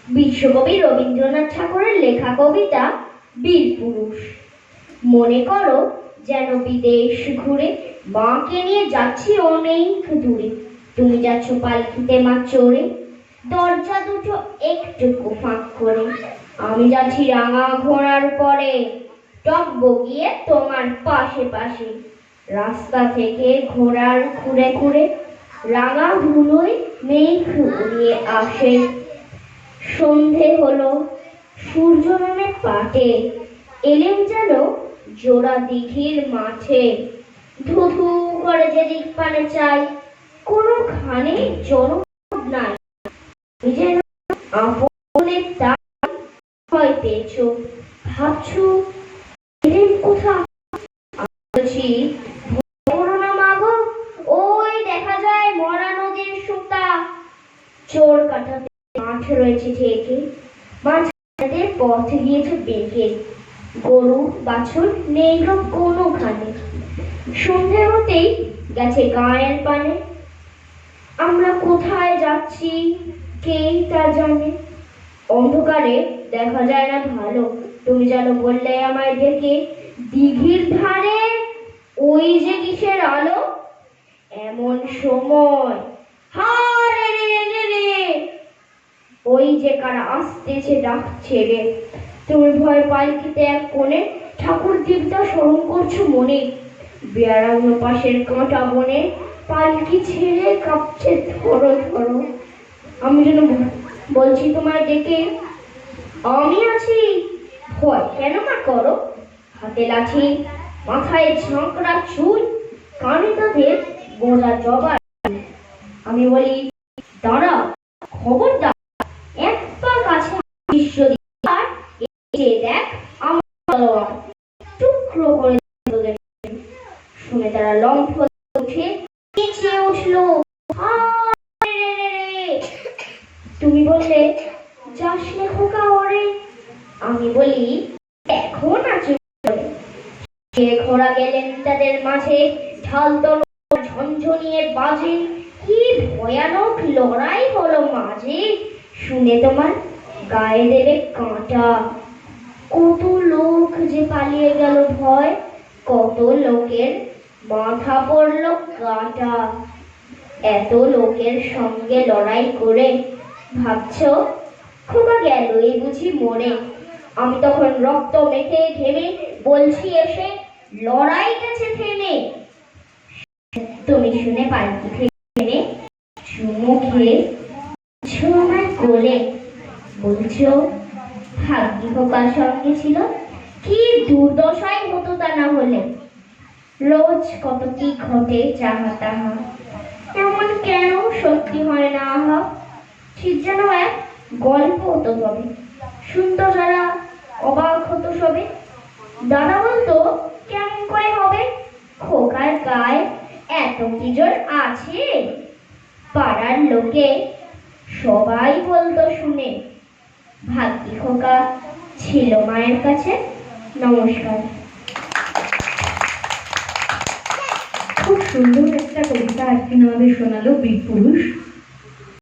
বিশ্বকবি রবীন্দ্রনাথ ঠাকুরের লেখা কবিতা বীরপুরুষ। মনে করো যেন বিদেশ ঘুরে মাকে নিয়ে যাচ্ছি অনেক দূরে। তুমি যাচ্ছ পালকিতে মা চড়ে, দরজা দুটো একটুকু ফাঁক করে। আমি যাচ্ছি রাঙা ঘোড়ার পরে, টকবগিয়ে তোমার পাশে পাশে। রাস্তা থেকে ঘোড়ার খুঁড়ে খুঁড়ে রাঙা ধুলোয় মেঘ উড়িয়ে আসে। সন্ধে হলো, সূর্য নামে পাটে, এলেম যেন জোড়া দিঘির মাঠে। ধু ধু করে যেদিক পানে চাই, কোনোখানে জনপদ নাই। যেন আপনের তাই ভয় পেয়েছ, ভাবছো এলেম কোথা? বলছি ভরো না মাগো, ওই দেখা যায় মরা নদীর সুতা। চোর কাটাতে মাঠ রয়েছে ঢেকে, মাঝখানে পথ গিয়েছে বেঁকে। গরু বাছুর নেই গো কোনোখানে। সন্ধে হতেই গেছে গায়ের পানে। আমরা কোথায় যাচ্ছি কেই তা জানে। অন্ধকারে দেখা যায় না ভালো, তুমি যেন বললে আমায় ডেকে। দিঘির ধারে ওই যে কিসের আলো, এমন সময় হারে রে রে, ওই যে কারা আসতেছে ডাকছে রে। তুমি ভয় পালকিতে এক কোণে ঠাকুর দিকটা স্মরণ করছো মনে। বেড়ানো পাশের কাঁটা বনে পালকি ছেড়ে কাঁপছে ধরো ধরো। আমি যেন বলছি তোমায় ডেকে, আমি আছি, ভয় কেন মা করো। হাতে লাঠি, মাথায় ঝাঁকড়া চুল, কানে তাদের গোঁজা জবা। আমি বলি দাঁড়া, খবরদার, এক পা কাছে বিশ্ব আর দেখ আমার তলোয়ার, টুকরো করে তোদের। শুনে তারা লম্ফ উঠে চেঁচিয়ে উঠলো, তুমি বললে যাস নে খোকা ওরে। আমি বলি এখন আছো। সে ঘোড়া গেলেন তাদের মাঝে, ঢাল তলোয়ার ঝনঝনিয়ে বাজে। কি ভয়ানক লড়াই হলো মাঝে, শুনে তোমার গায়ে দেবে কাঁটা। কত লোক যে পালিয়ে গেল ভয়, কত লোকের মাথা পড়লো কাটা। এত লোকের সঙ্গে লড়াই করে ভাবছো খোকা গেলই বুঝি মরে। আমি তখন রক্ত মেখে ঘেমে বলছি এসে, লড়াই গেছে থেমে। তুমি শুনে পালকি থেকে চুমু খেয়ে আমায় কোলে, বলছো ভাগ্যি খোকার সঙ্গে ছিল, কি দুর্দশাই হতো তা না হলে। রোজ কত কি ঘটে যাহা তাহা, এমন কেন সত্যি হয় না আহা। ঠিক যেন এক গল্প হতো তবে, শুনতো যারা অবাক হতো সবে। দাদা বলতো কেমন করে হবে, খোকার গায়ে এত কি জোর আছে। পাড়ার লোকে সবাই বলতো শুনে, ভাগ্যি খোকা ছিল মায়ের কাছে। নমস্কার। খুব সুন্দর একটা কবিতা আজকে আমাদের শোনালো বীরপুরুষ।